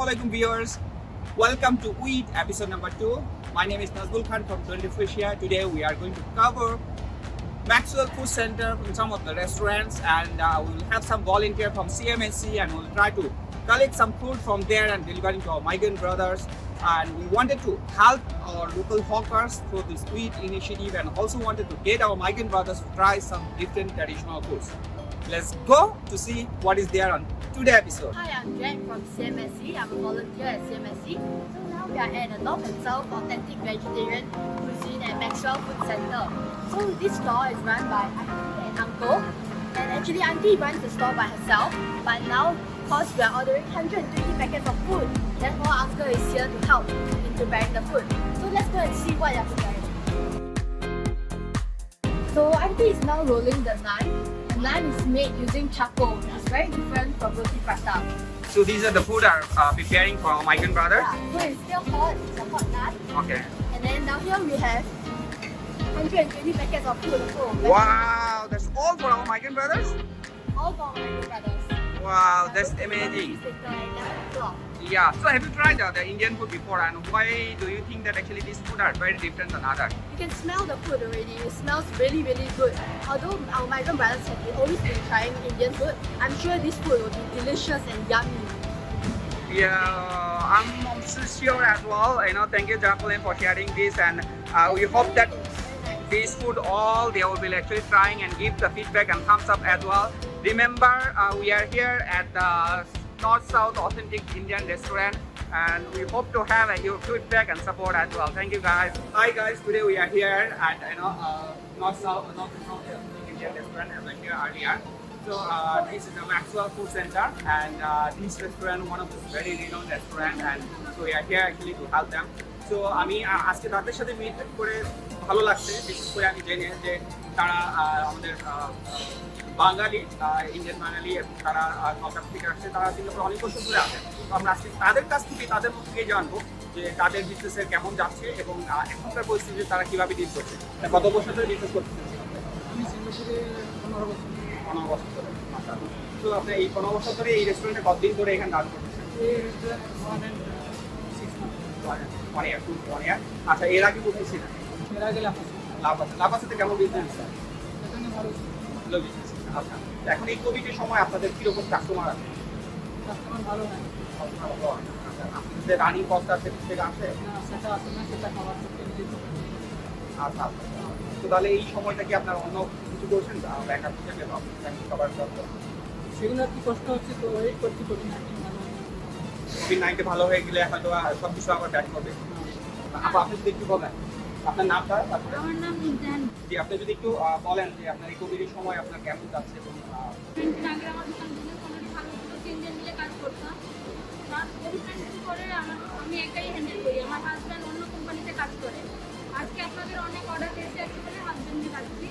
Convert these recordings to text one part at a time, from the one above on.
Assalamualaikum viewers. Welcome to Eat episode number 2. My name is Nazgul Khan from 24 Asia. Today we are going to cover Maxwell Food Center from some of the restaurants, and we'll have some volunteer from CMSC, and we'll try to collect some food from there and delivering to our migrant brothers. And we wanted to help our local hawkers through this Eat initiative, and also wanted to get our migrant brothers to try some different traditional foods. Let's go to see what is there on today's episode. Hi, I'm Jen from CMSC. I'm a volunteer at CMSC. So now we are at the North and South Authentic Vegetarian Cuisine at Maxwell Food Center. So this store is run by Auntie and Uncle. And actually Auntie runs the store by herself. But now, because we are ordering 120 packets of food, therefore Uncle is here to help in preparing the food. So let's go and see what they are preparing. So Auntie is now rolling the naan. The naan is made using charcoal. It's very different from roti prata. So these are the food are preparing for our migrant brothers. Yeah, so it's still hot. It's a hot naan. Okay. And then down here we have 120 packets of food. So Wow, that's all for our migrant brothers. all for my brothers. Wow, that's amazing. Yeah. So have you tried the Indian food before, and why do you think that actually these food are very different than others? You can smell the food already. It smells really, really good. Although our migrant brothers have always been trying Indian food, I'm sure this food will be delicious and yummy. Yeah, I'm also sure as well. Thank you, Jacqueline, for sharing this, and we hope that this food all they will be actually trying and give the feedback and thumbs up as well. Remember, we are here at the North-South Authentic Indian Restaurant, and we hope to have your feedback and support as well. Thank you, guys. Hi, guys. Today we are here at North-South Indian Restaurant, as I shared earlier. So this is the Maxwell Food Center, and this restaurant one of the very renowned restaurant, and so we are here actually to help them. So আমি আজকে তাদের সাথে meet করে ভালো লাগছে, বিশেষ করে আমি জেনে যে তারা আমাদের বাঙালি ইন্ডিয়ান বাঙালি, তারা কলকাতা থেকে আসছে, তারা সিঙ্গাপুরে অনেক বছর ধরে আসে। তো আমরা আজকে তাদের কাছ থেকে তাদের মধ্যে থেকে জানবো যে তাদের বিজনেসের কেমন যাচ্ছে এবং এখনকার পরিস্থিতিতে তারা কিভাবে ডিল করছে। কত বছর ধরে বিজনেস করতেছেন? আমি সিঙ্গাপুরে 15 বছর 15 বছর ধরে। তো আপনি এই 15 বছর ধরে এই রেস্টুরেন্টে কতদিন ধরে এখানে রান করতেছেন? এই রেস্টুরেন্ট 106 মান্থ। 1 year, 1 year। আচ্ছা, এর আগে কোথায় ছিলেন? এর আগে লাফাসিতে কেমন বিজনেস? এখানে ভালো ভালো বিজনেস। আচ্ছা, এখন এই কোভিডের সময় আপনাদের কিরকম কাস্টমার আছে? কাস্টমার ভালো হয় আপনাদের রানিং কস্ট আছে থেকে আসে? না, সেটা আসে না, সেটা খাবার করতে নিতে হবে। আচ্ছা, তো তাহলে এই সময়টা কি আপনার অন্য কিছু করছেন ব্যাকআপ হিসেবে খাবার জন্য? সেগুলো আর কি কষ্ট হচ্ছে, তো ওয়েট করছি কোভিড-19 ভালো হয়ে গেলে হয়তো সব কিছু আবার ব্যাক করবে। আপনি যদি একটু বলেন আপনার নামটা, তারপরে আমার নাম ইন্টান। জি, আপনি যদি একটু বলেন যে আপনার এই কোভিডের সময় আপনার কেমন যাচ্ছে এবং আগে আমার দোকান থেকে কোনোটি ভালো ছিল, 3 জন মিলে কাজ করতাম। কোভিড-19 পরে আমি একাই হ্যান্ডেল করি। আমার হাজব্যান্ড অন্য কোম্পানিতে কাজ করে। আজকে আপনাদের অনেক অর্ডার পেয়েছে, একেবারে হাজব্যান্ডকে কাজছি,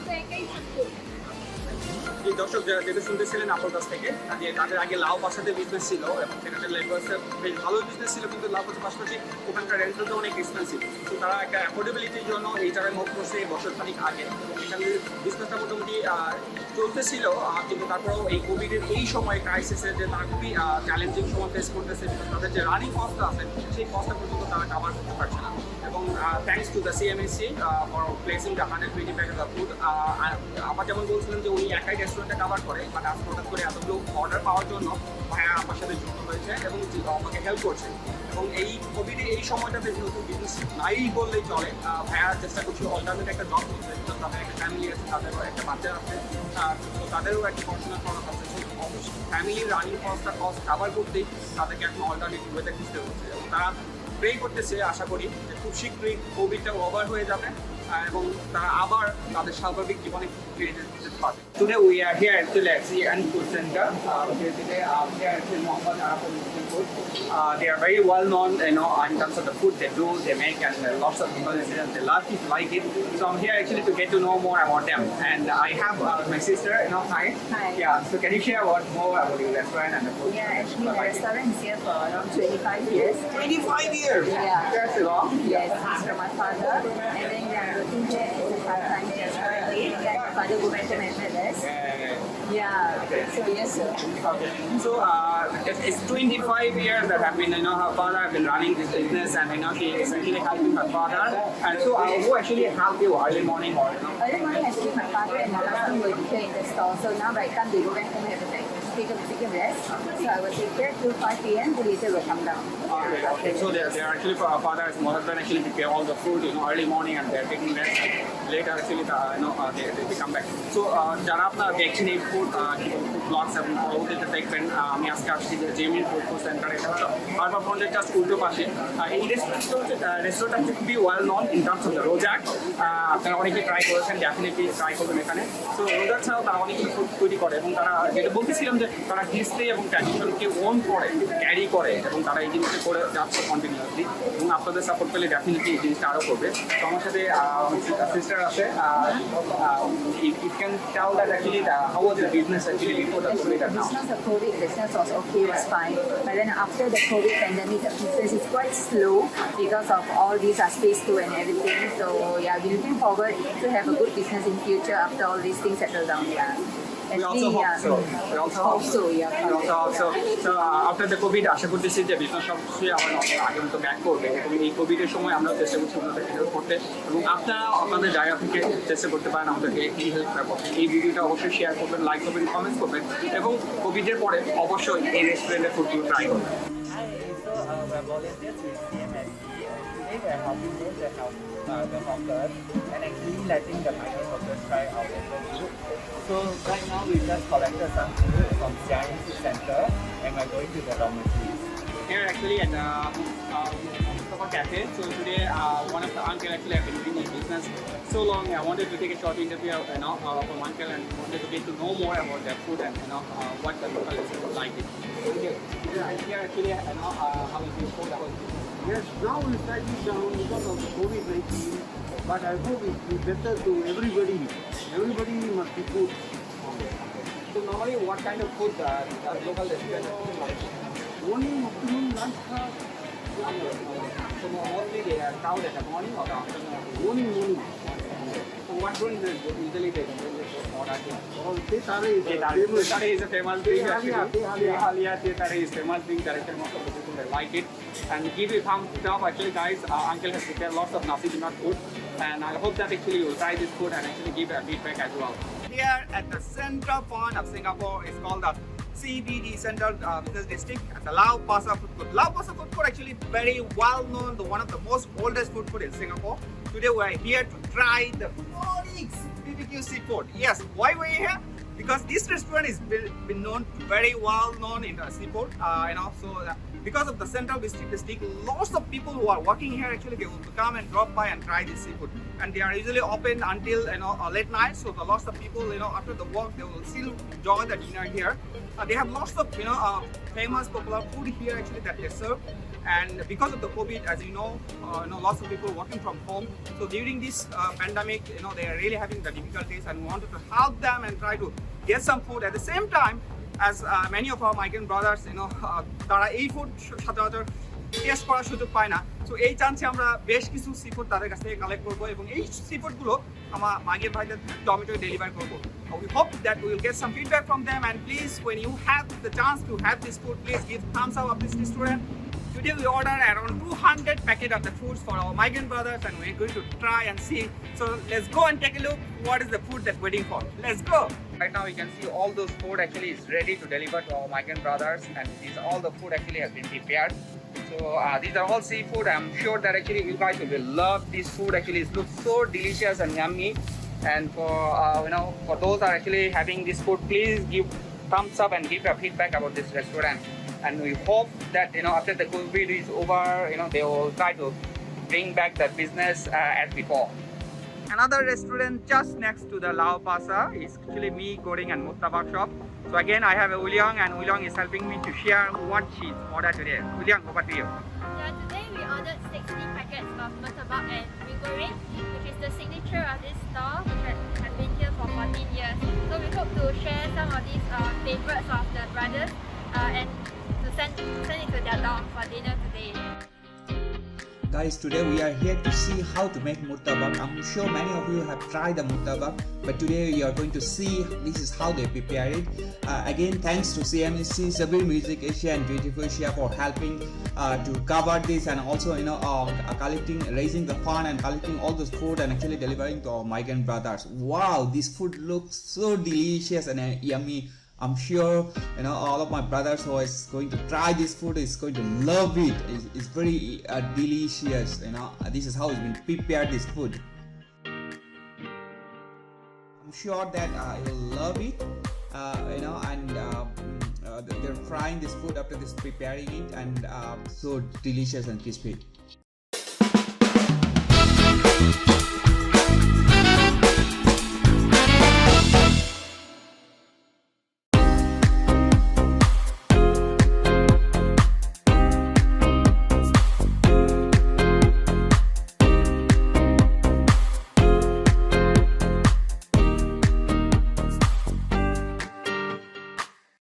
তো একাই কাজ করি। যে দর্শক যেটা শুনতেছিলেন আপনার কাছ থেকে, যে তাদের আগে লাউ পাশাতে বিজনেস ছিল এবং সেখানে লেবার্সের বেশ ভালো বিজনেস ছিল, কিন্তু লাউ পাশার পাশাপাশি ওখানকার রেন্টালটা অনেক এক্সপেন্সিভ। তো তারা একটা অ্যাফোর্ডেবিলিটির জন্য এই জায়গায় মুভ করছে বছর খানিক আগে, এবং এখানে বিজনেসটা মোটামুটি চলতেছিল, কিন্তু তারপরেও এই কোভিডের এই সময় ক্রাইসিসে যে তারা খুবই চ্যালেঞ্জিং সময় ফেস করতেছে, তাদের যে রানিং কস্টটা আছে সেই কস্টটা পর্যন্ত তারা কাভার করতে পারছে না। এবং thanks to the CMSC for placing the 120 packet of food. আমার যেমন বলছিলেন যে উনি একাই রেস্টুরেন্টে কাভার করে, বাট আজ হঠাৎ করে এতগুলো অর্ডার পাওয়ার জন্য ভাইয়া আমার সাথে যুক্ত হয়েছে এবং আমাকে হেল্প করছে। এবং এই কোভিডের এই সময়টাতে যেহেতু বিজনেস নাই বললেই চলে, ভাইয়া চেষ্টা করছে অল্টারনেট একটা জব করতে। তাদের একটা ফ্যামিলি আছে, তাদেরও একটা বাচ্চা আছে, তো তাদেরও একটা পড়াশোনা খরচ আছে। অবশ্যই ফ্যামিলির রানিং কস্ট কাভার করতেই তাদেরকে এখন অল্টারনেটিভ ওয়েতে খুঁজতে হচ্ছে, এবং তারা প্রে করতেছে আশা করি যে খুব শীঘ্রই কোভিডটা ওভার হয়ে যাবে এবং তারা আবার তাদের স্বাভাবিক জীবনে ফিরে যেতে পারবে। Today we are here at the and Food Center. Today we are at Mohammed Arab Muslim Food. They are very well known, in terms of the food they do, they make, and lots of people they love it, like it. So I'm here actually to get to know more about them. And I have my sister, hi. Hi. Yeah. So can you share more about your restaurant and the food? Yeah, actually the restaurant is here for around 25 years. 25 years. Yeah. That's long. Yes, it's from my father. And then we are working here as a part-time just currently. My father who met us. Yeah. So yes, sir. Okay. So it's 25 years that have been, her father have been running this business, and she essentially helping her father. And so who actually help you early morning or? Early morning, actually, my father and my husband will be here in the store. So now, by the time they go back home, have to take a rest. So I will take care till 5 p.m. The later will come down. Okay. So they're actually for our father and husband actually prepare all the food, early morning, and they're taking rest. Later actually, they come back. So যারা আপনারা দেখছেন এই food blogs এবং পরবর্তীতে দেখবেন, আমি আজকে আসছি যে জেমিন ফুড সেন্টার, এটা হলো হারবার ফ্রন্টের জাস্ট উল্টো পাশে। এই রেস্টুরেন্টটা হচ্ছে খুবই well known in terms of the রোজাক। আপনারা অনেকেই ট্রাই করেছেন, ডেফিনেটলি ট্রাই করবেন এখানে। তো রোজাক ছাড়াও তারা অনেক কিছু ফুড তৈরি করে, এবং তারা যেটা বলতেছিলাম যে তারা হিস্ট্রি এবং ট্র্যাডিশনকে ওন করে, ক্যারি করে, এবং তারা এই জিনিসটা করে যাচ্ছে কন্টিনিউয়াসলি। এবং আপনাদের সাপোর্ট পেলে ডেফিনেটলি এই জিনিসটা আরও করবে। তো আমার সাথে সিস্টার আছে, it can tell that actually how was the business actually before the COVID and now? Business of COVID, business was okay, was fine. But then after the COVID pandemic, the business is quite slow because of all these space tour and everything. So yeah, we're looking forward to have a good business in future after all these things settle down. Yeah. We also hope so. We also hope so. Yeah. We also hope so. So after the COVID, আশা করতেছি যে business সবচেয়ে আবার আগের মতো back করবে, এবং এই কোভিডের সময় আমরা চেষ্টা করছি ওনাদেরকে হেল্প করতে, এবং আপনারা আপনাদের জায়গা থেকে চেষ্টা করতে পারেন আমাদেরকে এই হেল্প করতে। এই ভিডিওটা অবশ্যই শেয়ার করবেন, লাইক করবেন, কমেন্টস করবেন, এবং কোভিডের পরে অবশ্যই এই রেস্টুরেন্টের ফুডগুলো ট্রাই করবেন। Hi, so we're volunteers with CMSC. Today we're helping them to help the hawkers and actually letting the migrant workers try our local food. So right now we just collected some food from Xiaoying Food Center and we're going to the dormitories. Here actually at Mustafa Cafe. So today one of the uncle actually have been doing this business so long. I wanted to take a short interview, from uncle, and wanted to get to know more about their food and what the local residents like it. Here actually, how is your food? Yes, now it's slightly down because of the COVID-19, but I hope it will be better to everybody. Everybody must be good. So normally, what kind of food does local residents like? Morning, afternoon, lunch, So mostly they are crowd at the morning or the afternoon. morning. So what drink they usually take? Order to? All this are is famous. Teh is a famous drink. Teh halia, actually. teh halia. Teh halia, teh is famous drink that actually most of the people they like it. And give you thumbs up. Actually, guys, uncle has prepared lots of nasi lemak food, and I hope that actually you'll try this food and actually give a feedback as well. Here at the central point of Singapore is called the CBD Central Business District at the Lau Pa Sat Food Court. Lau Pa Sat Food Court actually very well known, one of the most oldest food court in Singapore. Today we are here to try the Phoenix BBQ seafood. Yes, why we are here? Because this restaurant is been known very well known in the seafood. Because of the Central District, lots of people who are working here actually they will come and drop by and try this seafood. And they are usually open until late night. So the lots of people after the work they will still enjoy the dinner here. They have lots of famous popular food here actually that they serve. And because of the COVID, as you know, lots of people working from home. So during this pandemic, they are really having the difficulties, and we wanted to help them and try to get some food at the same time as many of our migrant brothers, তারা এই food সচরাচর test করার সুযোগ পায় না। So এই চান্সে আমরা বেশ কিছু সিফুড তাদের কাছ থেকে কালেক্ট করবো, এবং এই সিফুডগুলো আমার মাগের ভাইদের ডমিটোরি ডেলিভার করবো। We hope that we will get some feedback from them, and please, when you have the chance to have this food, please give thumbs up of this restaurant. Today we ordered around 200 packets of the foods for our migrant brothers, and we're going to try and see. So let's go and take a look what is the food that we're waiting for. Let's go. Right now you can see all those food actually is ready to deliver to our migrant brothers, and all the food actually has been prepared. So these are all seafood. I'm sure that actually you guys will love this food. Actually it looks so delicious and yummy. And for those that are actually having this food, please give thumbs up and give a feedback about this restaurant. And we hope that after the COVID is over, they will try to bring back the business as before. Another restaurant just next to the Lau Pa Sat is actually me, Goring, and Mustafa shop. So again, I have a Uliang, and Uliang is helping me to share what she's ordered today. Uliang, over to you. Yeah, today we ordered 60 packets of murtabak and mee goreng, which is the signature of this store, which has been here for 14 years. So we hope to share some of these favorites of the brothers and to send it to their dog for dinner today. Guys, today we are here to see how to make murtabak. I'm sure many of you have tried the murtabak, but today we are going to see this is how they prepare it. Again, thanks to CMSC, Sabir Music Asia and Creative Asia for helping to cover this, and also raising the fund and collecting all this food and actually delivering to our migrant brothers. Wow, this food looks so delicious and yummy. I'm sure all of my brothers who is going to try this food is going to love it. It's very delicious. This is how it's been prepared, this food. I'm sure that you'll love it. They're frying this food after this preparing it, and so delicious and crispy.